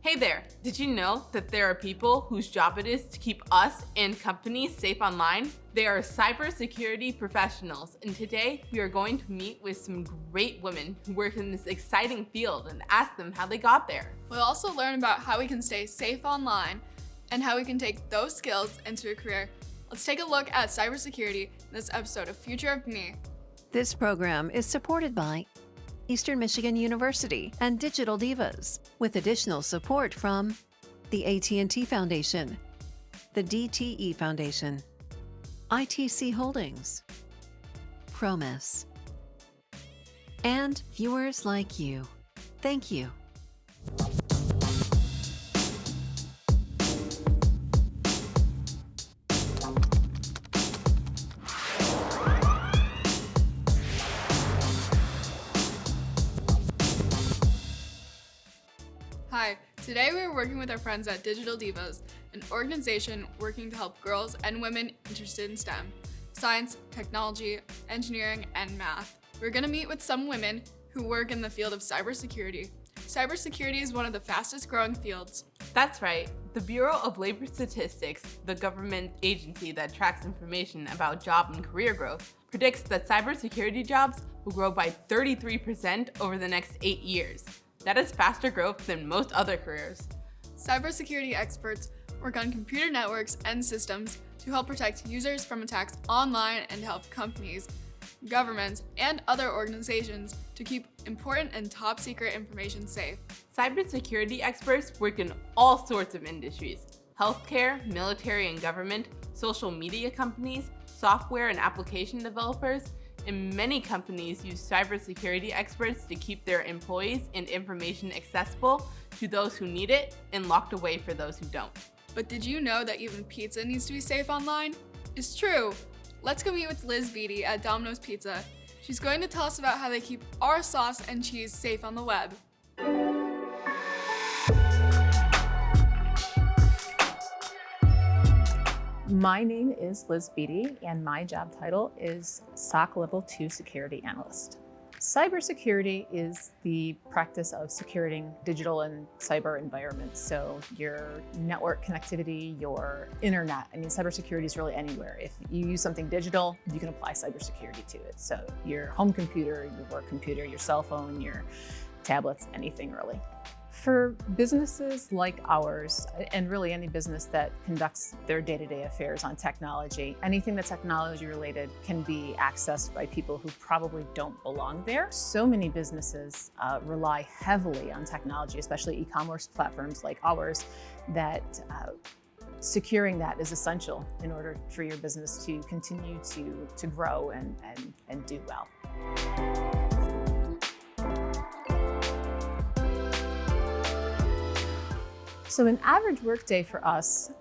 Hey there! Did you know that there are people whose job it is to keep us and companies safe online? They are cybersecurity professionals, and today we are going to meet with some great women who work in this exciting field and ask them how they got there. We'll also learn about how we can stay safe online and how we can take those skills into a career. Let's take a look at cybersecurity in this episode of Future of Me. This program is supported by Eastern Michigan University and Digital Divas, with additional support from the AT&T Foundation, the DTE Foundation, ITC Holdings, Promise, and viewers like you. Thank you. Hi, today we are working with our friends at Digital Divas, an organization working to help girls and women interested in STEM, science, technology, engineering, and math. We're going to meet with some women who work in the field of cybersecurity. Cybersecurity is one of the fastest growing fields. That's right. The Bureau of Labor Statistics, the government agency that tracks information about job and career growth, predicts that cybersecurity jobs will grow by 33% over the next 8 years. That is faster growth than most other careers. Cybersecurity experts work on computer networks and systems to help protect users from attacks online and to help companies, governments, and other organizations to keep important and top secret information safe. Cybersecurity experts work in all sorts of industries: healthcare, military and government, social media companies, software and application developers, and many companies use cybersecurity experts to keep their employees and information accessible to those who need it and locked away for those who don't. But did you know that even pizza needs to be safe online? It's true. Let's go meet with Liz Beatty at Domino's Pizza. She's going to tell us about how they keep our sauce and cheese safe on the web. My name is Liz Beatty, and my job title is SOC Level 2 Security Analyst. Cybersecurity is the practice of securing digital and cyber environments. So your network connectivity, your internet. I mean, cybersecurity is really anywhere. If you use something digital, you can apply cybersecurity to it. So your home computer, your work computer, your cell phone, your tablets, anything really. For businesses like ours, and really any business that conducts their day-to-day affairs on technology, anything that's technology related can be accessed by people who probably don't belong there. So many businesses rely heavily on technology, especially e-commerce platforms like ours, that securing that is essential in order for your business to continue to grow and do well. So an average workday for us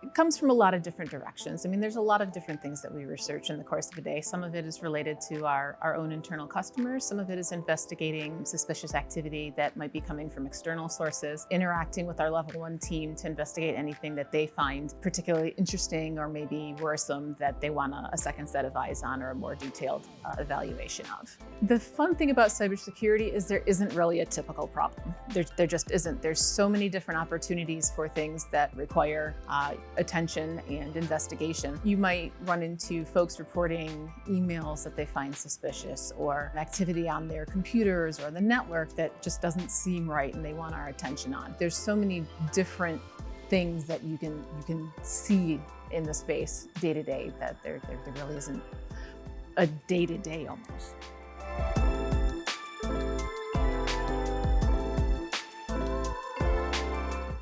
it comes from a lot of different directions. I mean, there's a lot of different things that we research in the course of a day. Some of it is related to our own internal customers. Some of it is investigating suspicious activity that might be coming from external sources, interacting with our level 1 team to investigate anything that they find particularly interesting or maybe worrisome that they want a second set of eyes on or a more detailed evaluation of. The fun thing about cybersecurity is there isn't really a typical problem. There just isn't. There's so many different opportunities for things that require attention and investigation. You might run into folks reporting emails that they find suspicious or activity on their computers or the network that just doesn't seem right and they want our attention on. There's so many different things that you can see in the space day to day that there really isn't a day to day almost.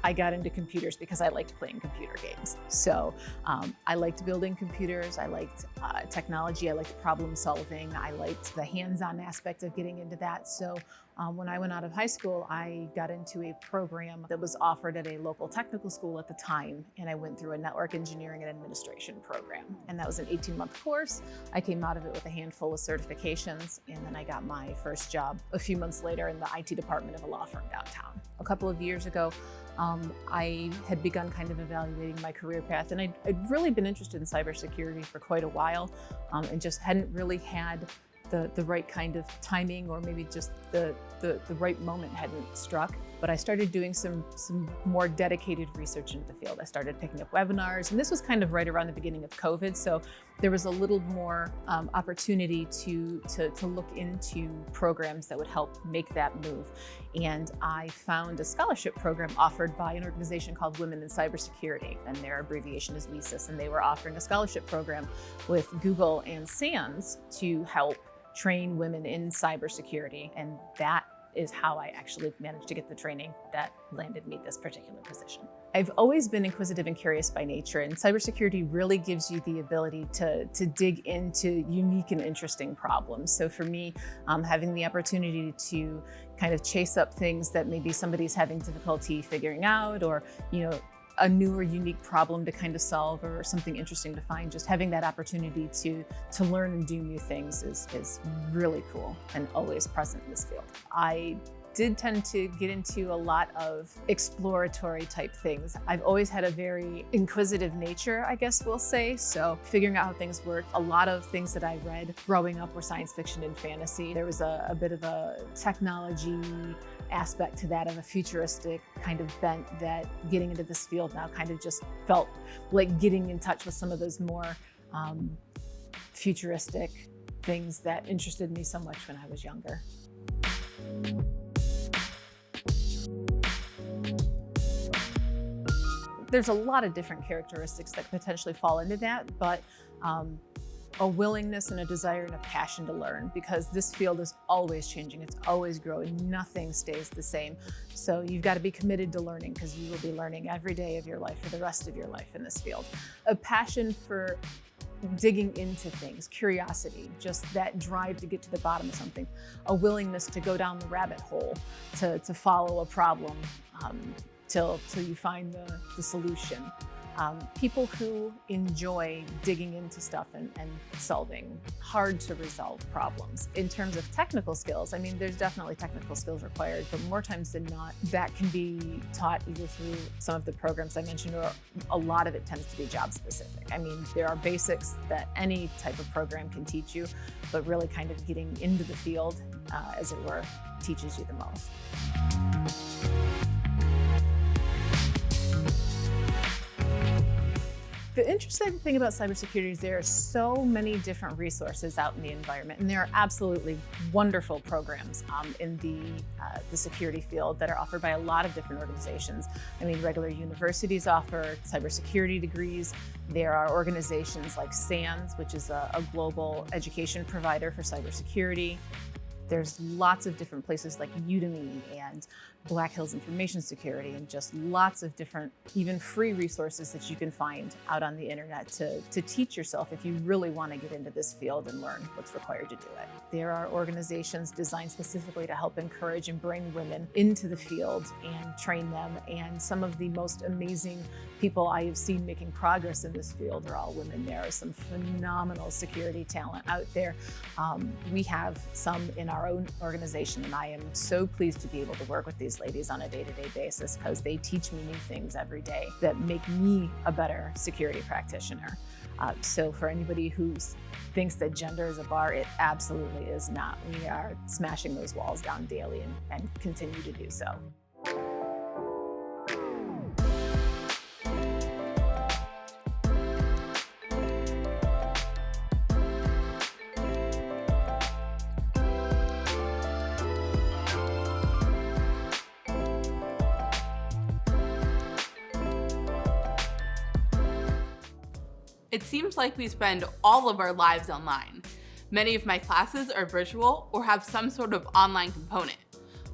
I got into computers because I liked playing computer games. So I liked building computers, I liked technology, I liked problem solving, I liked the hands-on aspect of getting into that. So when I went out of high school, I got into a program that was offered at a local technical school at the time, and I went through a network engineering and administration program. And that was an 18-month course. I came out of it with a handful of certifications, and then I got my first job a few months later in the IT department of a law firm downtown. A couple of years ago, I had begun kind of evaluating my career path, and I'd really been interested in cybersecurity for quite a while, and just hadn't really had the right kind of timing, or maybe just the right moment hadn't struck. but I started doing some more dedicated research into the field. I started picking up webinars, and this was kind of right around the beginning of COVID, so there was a little more opportunity to look into programs that would help make that move. And I found a scholarship program offered by an organization called Women in Cybersecurity, and their abbreviation is WISIS, and they were offering a scholarship program with Google and SANS to help train women in cybersecurity, and that is how I actually managed to get the training that landed me this particular position. I've always been inquisitive and curious by nature, and cybersecurity really gives you the ability to dig into unique and interesting problems. So for me, having the opportunity to kind of chase up things that maybe somebody's having difficulty figuring out, or a new or unique problem to kind of solve, or something interesting to find, just having that opportunity to learn and do new things is really cool and always present in this field. I did tend to get into a lot of exploratory type things. I've always had a very inquisitive nature, I guess we'll say. So figuring out how things work, a lot of things that I read growing up were science fiction and fantasy. There was a bit of a technology aspect to that, of a futuristic kind of bent, that getting into this field now kind of just felt like getting in touch with some of those more futuristic things that interested me so much when I was younger. There's a lot of different characteristics that potentially fall into that, but a willingness and a desire and a passion to learn, because this field is always changing, it's always growing, nothing stays the same. So you've got to be committed to learning, because you will be learning every day of your life for the rest of your life in this field. A passion for digging into things, curiosity, just that drive to get to the bottom of something, a willingness to go down the rabbit hole, to follow a problem till you find the solution. People who enjoy digging into stuff and solving hard to resolve problems. In terms of technical skills, I mean, there's definitely technical skills required, but more times than not, that can be taught either through some of the programs I mentioned, or a lot of it tends to be job specific. I mean, there are basics that any type of program can teach you, but really kind of getting into the field, as it were, teaches you the most. The interesting thing about cybersecurity is there are so many different resources out in the environment, and there are absolutely wonderful programs in the security field that are offered by a lot of different organizations. I mean, regular universities offer cybersecurity degrees. There are organizations like SANS, which is a global education provider for cybersecurity. There's lots of different places like Udemy and Black Hills Information Security, and just lots of different, even free resources that you can find out on the internet to teach yourself if you really want to get into this field and learn what's required to do it. There are organizations designed specifically to help encourage and bring women into the field and train them, and some of the most amazing people I have seen making progress in this field are all women. There are some phenomenal security talent out there. We have some in our own organization, and I am so pleased to be able to work with these ladies on a day-to-day basis, because they teach me new things every day that make me a better security practitioner. So for anybody who thinks that gender is a bar, it absolutely is not. We are smashing those walls down daily and continue to do so. It seems like we spend all of our lives online. Many of my classes are virtual or have some sort of online component.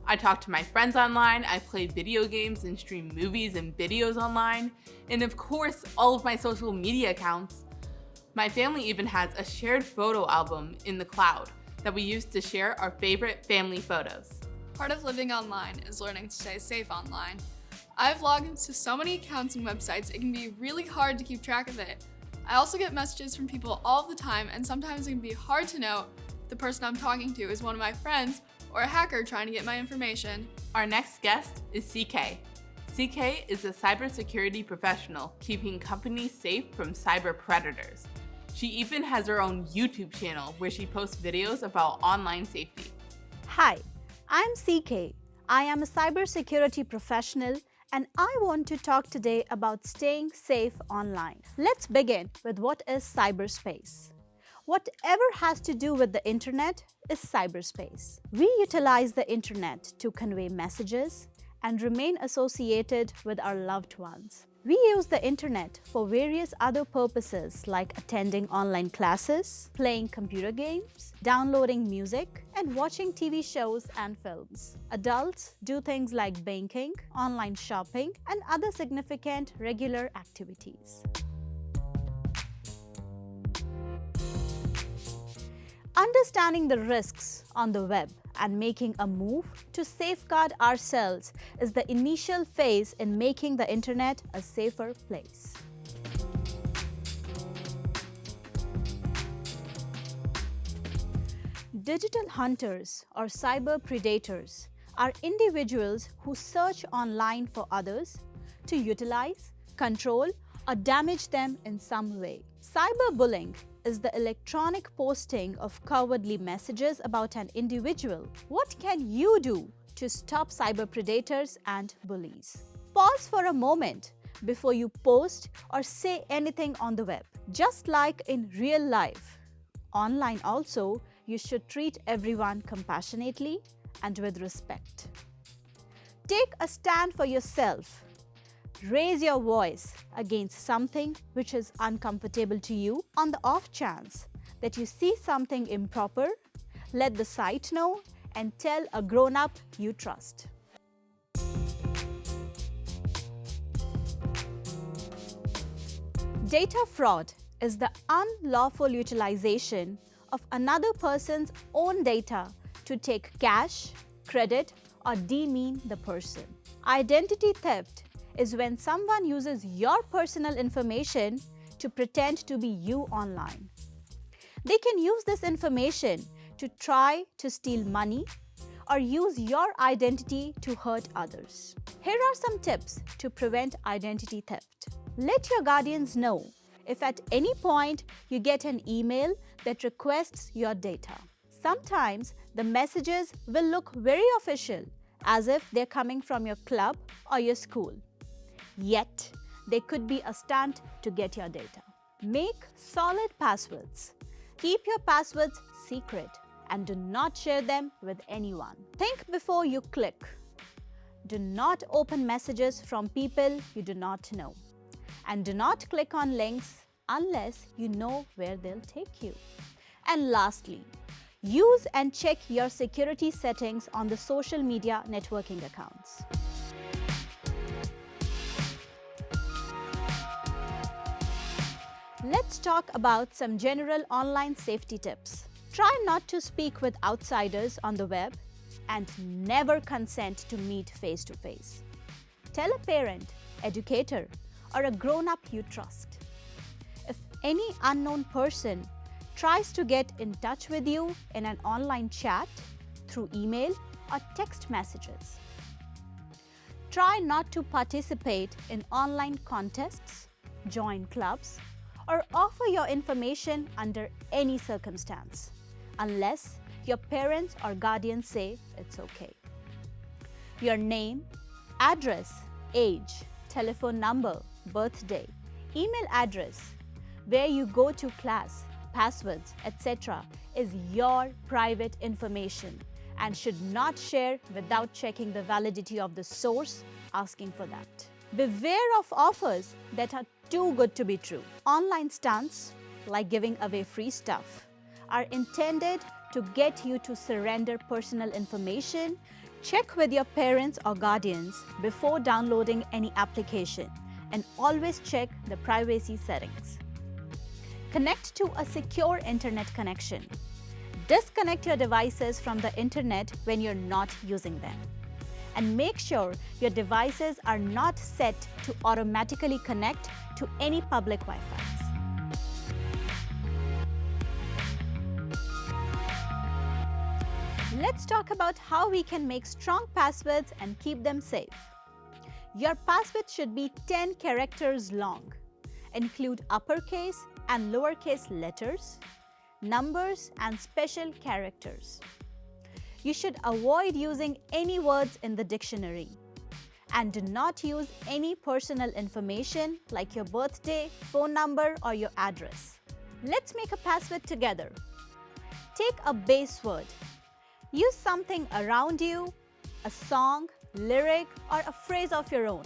I talk to my friends online, I play video games and stream movies and videos online, and of course, all of my social media accounts. My family even has a shared photo album in the cloud that we use to share our favorite family photos. Part of living online is learning to stay safe online. I've logged into so many accounts and websites, it can be really hard to keep track of it. I also get messages from people all the time, and sometimes it can be hard to know if the person I'm talking to is one of my friends or a hacker trying to get my information. Our next guest is CK. CK is a cybersecurity professional keeping companies safe from cyber predators. She even has her own YouTube channel where she posts videos about online safety. Hi, I'm CK. I am a cybersecurity professional and I want to talk today about staying safe online. Let's begin with what is cyberspace. Whatever has to do with the internet is cyberspace. We utilize the internet to convey messages and remain associated with our loved ones. We use the internet for various other purposes like attending online classes, playing computer games, downloading music, and watching TV shows and films. Adults do things like banking, online shopping, and other significant regular activities. Understanding the risks on the web and making a move to safeguard ourselves is the initial phase in making the internet a safer place. Digital hunters or cyber predators are individuals who search online for others to utilize, control, or damage them in some way. Cyberbullying is the electronic posting of cowardly messages about an individual. What can you do to stop cyber predators and bullies? Pause for a moment before you post or say anything on the web. Just like in real life, online also, you should treat everyone compassionately and with respect. Take a stand for yourself. Raise your voice against something which is uncomfortable to you. On the off chance that you see something improper, let the site know and tell a grown-up you trust. Data fraud is the unlawful utilization of another person's own data to take cash, credit, or demean the person. Identity theft is when someone uses your personal information to pretend to be you online. They can use this information to try to steal money or use your identity to hurt others. Here are some tips to prevent identity theft. Let your guardians know if at any point you get an email that requests your data. Sometimes the messages will look very official, as if they're coming from your club or your school. Yet, they could be a stunt to get your data. Make solid passwords. Keep your passwords secret and do not share them with anyone. Think before you click. Do not open messages from people you do not know. And do not click on links unless you know where they'll take you. And lastly, use and check your security settings on the social media networking accounts. Let's talk about some general online safety tips. Try not to speak with outsiders on the web and never consent to meet face-to-face. Tell a parent, educator, or a grown-up you trust. If any unknown person tries to get in touch with you in an online chat, through email or text messages, try not to participate in online contests, join clubs, or offer your information under any circumstance, unless your parents or guardians say it's okay. Your name, address, age, telephone number, birthday, email address, where you go to class, passwords, etc. is your private information and should not share without checking the validity of the source asking for that. Beware of offers that are too good to be true. Online stunts, like giving away free stuff, are intended to get you to surrender personal information. Check with your parents or guardians before downloading any application and always check the privacy settings. Connect to a secure internet connection. Disconnect your devices from the internet when you're not using them. And make sure your devices are not set to automatically connect to any public Wi-Fis. Let's talk about how we can make strong passwords and keep them safe. Your password should be 10 characters long. Include uppercase and lowercase letters, numbers, and special characters. You should avoid using any words in the dictionary. And do not use any personal information like your birthday, phone number, or your address. Let's make a password together. Take a base word. Use something around you, a song, lyric, or a phrase of your own.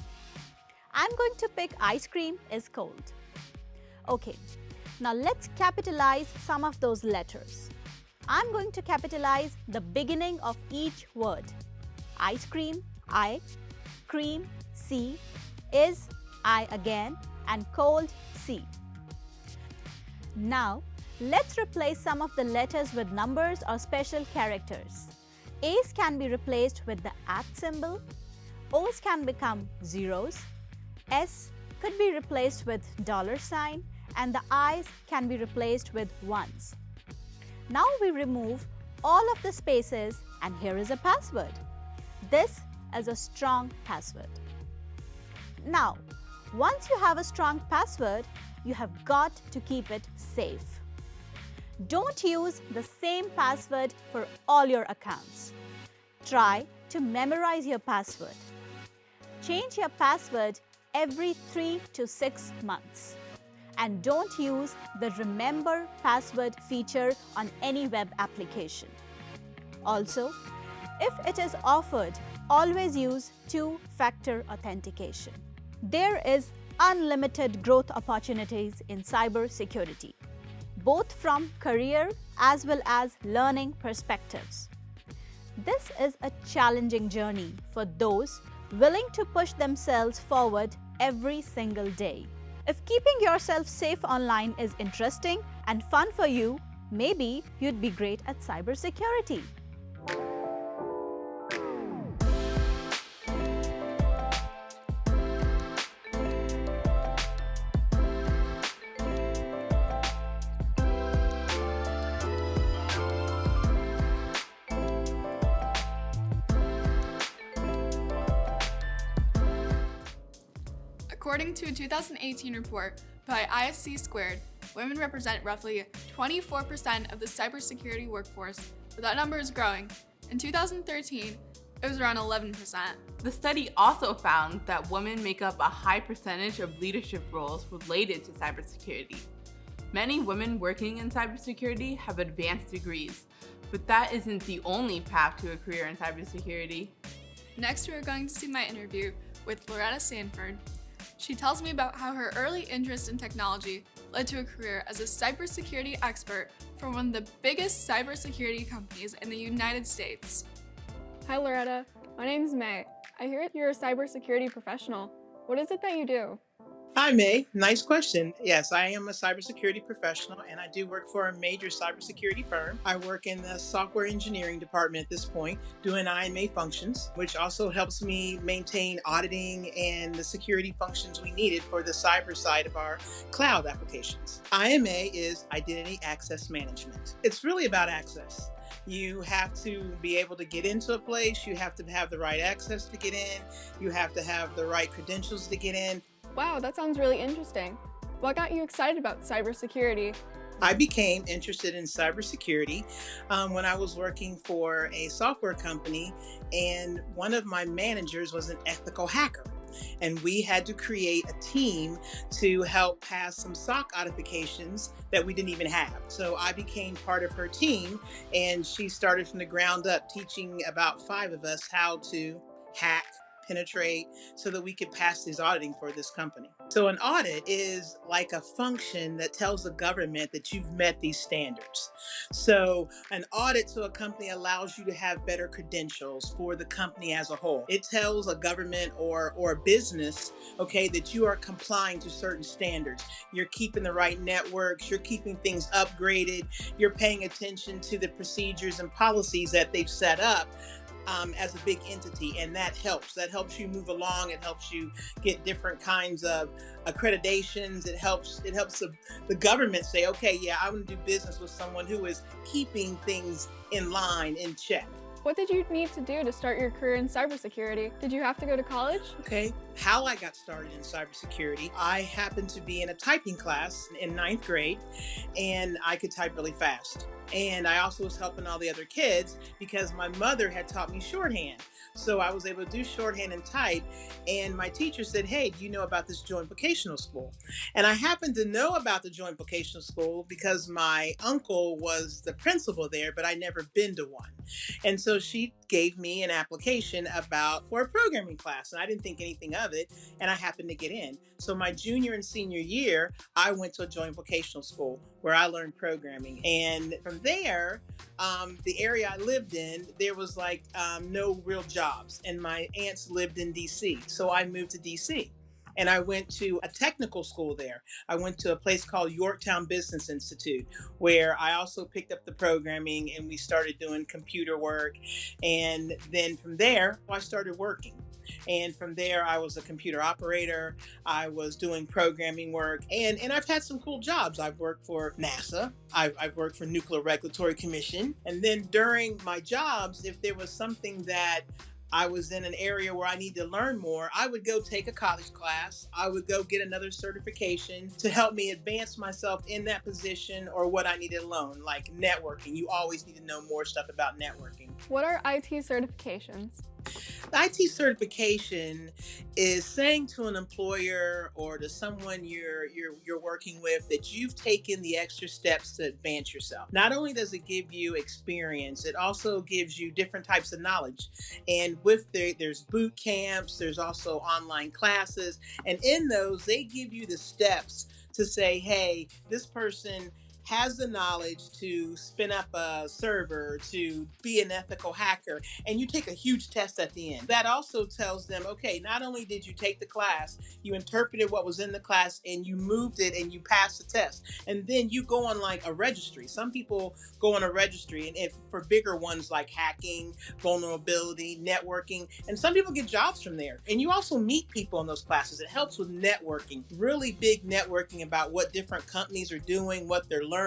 I'm going to pick ice cream is cold. Okay, now let's capitalize some of those letters. I'm going to capitalize the beginning of each word. Ice cream, I, cream, C, is, I again, and cold, C. Now, let's replace some of the letters with numbers or special characters. A's can be replaced with the @ symbol, O's can become zeros, S could be replaced with $, and the I's can be replaced with ones. Now we remove all of the spaces and here is a password. This is a strong password. Now, once you have a strong password, you have got to keep it safe. Don't use the same password for all your accounts. Try to memorize your password. Change your password every 3 to 6 months. And don't use the Remember Password feature on any web application. Also, if it is offered, always use two-factor authentication. There is unlimited growth opportunities in cybersecurity, both from career as well as learning perspectives. This is a challenging journey for those willing to push themselves forward every single day. If keeping yourself safe online is interesting and fun for you, maybe you'd be great at cybersecurity. According to a 2018 report by ISC Squared, women represent roughly 24% of the cybersecurity workforce, but that number is growing. In 2013, it was around 11%. The study also found that women make up a high percentage of leadership roles related to cybersecurity. Many women working in cybersecurity have advanced degrees, but that isn't the only path to a career in cybersecurity. Next, we are going to see my interview with Loretta Sanford. She tells me about how her early interest in technology led to a career as a cybersecurity expert for one of the biggest cybersecurity companies in the United States. Hi Loretta, my name is May. I hear you're a cybersecurity professional. What is it that you do? Hi, May. Nice question. Yes, I am a cybersecurity professional and I do work for a major cybersecurity firm. I work in the software engineering department at this point, doing IMA functions, which also helps me maintain auditing and the security functions we needed for the cyber side of our cloud applications. IMA is Identity Access Management. It's really about access. You have to be able to get into a place, you have to have the right access to get in, you have to have the right credentials to get in. Wow, that sounds really interesting. What got you excited about cybersecurity? I became interested in cybersecurity when I was working for a software company, and one of my managers was an ethical hacker. And we had to create a team to help pass some SOC auditifications that we didn't even have. So I became part of her team, and she started from the ground up teaching about 5 of us how to hack, penetrate, so that we could pass this auditing for this company. So an audit is like a function that tells the government that you've met these standards. So an audit to a company allows you to have better credentials for the company as a whole. It tells a government or a business, okay, that you are complying to certain standards. You're keeping the right networks, you're keeping things upgraded, you're paying attention to the procedures and policies that they've set up as a big entity, and that helps you move along. It helps you get different kinds of accreditations. It helps the government say, okay, yeah, I want to do business with someone who is keeping things in line, in check. What did you need to do to start your career in cybersecurity? Did you have to go to college? Okay, how I got started in cybersecurity, I happened to be in a typing class in 9th grade, and I could type really fast. And I also was helping all the other kids because my mother had taught me shorthand. So I was able to do shorthand and type. And my teacher said, "Hey, do you know about this joint vocational school?" And I happened to know about the joint vocational school because my uncle was the principal there, but I never been to one. And so she gave me an application for a programming class, and I didn't think anything of it, and I happened to get in. So my junior and senior year, I went to a joint vocational school where I learned programming. And from there, the area I lived in, there was like no real jobs, and my aunts lived in DC. So I moved to DC. And I went to a technical school there. I went to a place called Yorktown Business Institute, where I also picked up the programming and we started doing computer work. And then from there, I started working. And from there, I was a computer operator. I was doing programming work. And I've had some cool jobs. I've worked for NASA. I've worked for Nuclear Regulatory Commission. And then during my jobs, if there was something that I was in an area where I need to learn more, I would go take a college class. I would go get another certification to help me advance myself in that position or what I needed to learn, like networking. You always need to know more stuff about networking. What are IT certifications? The IT certification is saying to an employer or to someone you're working with that you've taken the extra steps to advance yourself. Not only does it give you experience, it also gives you different types of knowledge. And there's boot camps, there's also online classes, and in those they give you the steps to say, hey, this person has the knowledge to spin up a server, to be an ethical hacker, and you take a huge test at the end. That also tells them, okay, not only did you take the class, you interpreted what was in the class and you moved it and you passed the test. And then you go on like a registry. Some people go on a registry, and for bigger ones like hacking, vulnerability, networking, and some people get jobs from there. And you also meet people in those classes. It helps with networking, really big networking about what different companies are doing, what they're learning,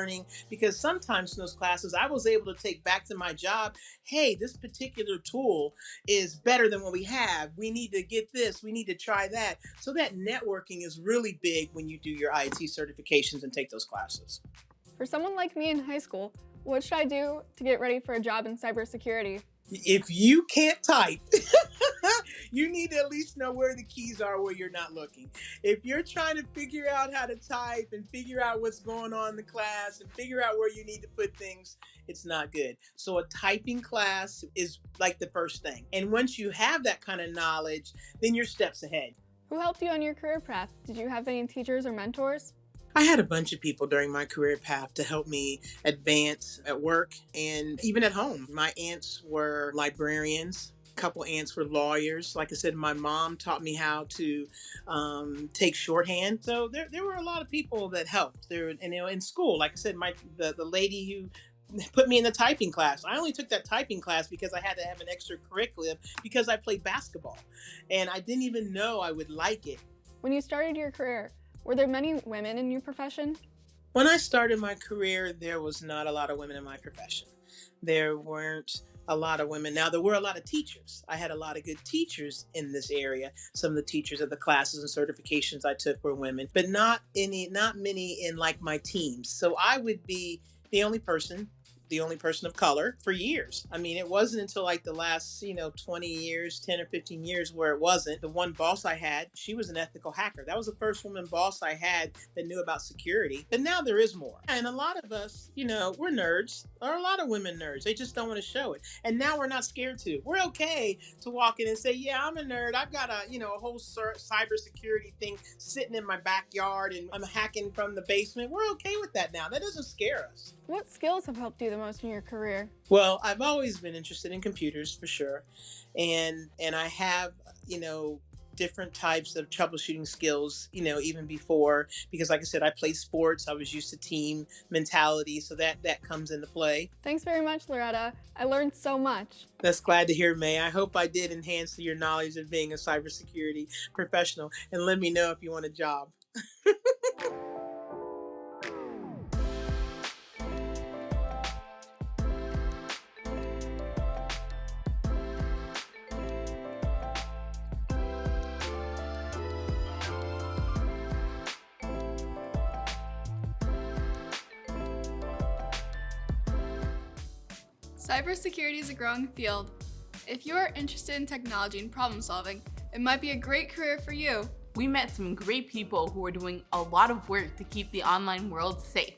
because sometimes in those classes I was able to take back to my job, hey, this particular tool is better than what we have. We need to get this, we need to try that. So that networking is really big when you do your IT certifications and take those classes. For someone like me in high school, what should I do to get ready for a job in cybersecurity? If you can't type, you need to at least know where the keys are where you're not looking. If you're trying to figure out how to type and figure out what's going on in the class and figure out where you need to put things, it's not good. So a typing class is like the first thing. And once you have that kind of knowledge, then you're steps ahead. Who helped you on your career path? Did you have any teachers or mentors? I had a bunch of people during my career path to help me advance at work and even at home. My aunts were librarians. A couple aunts were lawyers. Like I said, my mom taught me how to take shorthand. So there were a lot of people that helped. In school, like I said, the lady who put me in the typing class. I only took that typing class because I had to have an extracurricular because I played basketball. And I didn't even know I would like it. When you started your career, were there many women in your profession? When I started my career, there was not a lot of women in my profession. There weren't a lot of women. Now, there were a lot of teachers. I had a lot of good teachers in this area. Some of the teachers of the classes and certifications I took were women, but not many in like my teams. So I would be the only person of color for years. I mean, it wasn't until like the last, 20 years, 10 or 15 years where it wasn't. The one boss I had, she was an ethical hacker. That was the first woman boss I had that knew about security. But now there is more. And a lot of us, we're nerds. There are a lot of women nerds. They just don't want to show it. And now we're not scared to. We're okay to walk in and say, yeah, I'm a nerd. I've got a whole cybersecurity thing sitting in my backyard and I'm hacking from the basement. We're okay with that now. That doesn't scare us. What skills have helped you the most in your career? Well, I've always been interested in computers for sure. And I have, different types of troubleshooting skills, even before, because like I said, I played sports. I was used to team mentality. So that comes into play. Thanks very much, Loretta. I learned so much. That's glad to hear, May. I hope I did enhance your knowledge of being a cybersecurity professional, and let me know if you want a job. Cybersecurity is a growing field. If you are interested in technology and problem solving, it might be a great career for you. We met some great people who are doing a lot of work to keep the online world safe.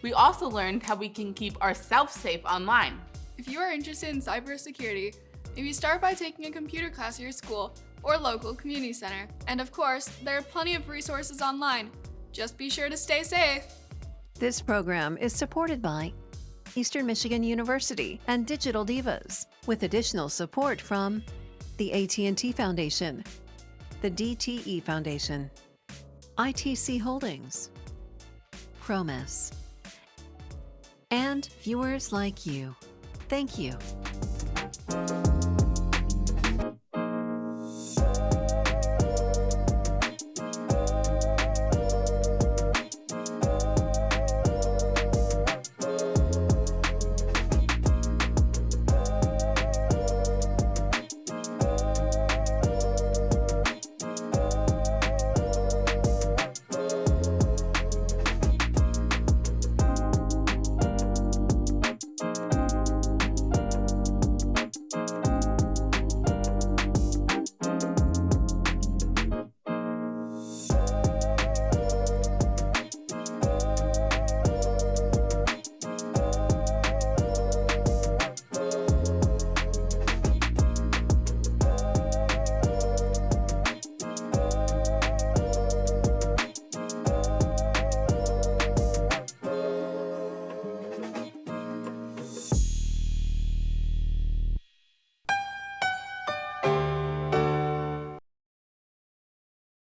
We also learned how we can keep ourselves safe online. If you are interested in cybersecurity, maybe start by taking a computer class at your school or local community center. And of course, there are plenty of resources online. Just be sure to stay safe. This program is supported by Eastern Michigan University and Digital Divas, with additional support from the AT&T Foundation, the DTE Foundation, ITC Holdings, Promise, and viewers like you. Thank you.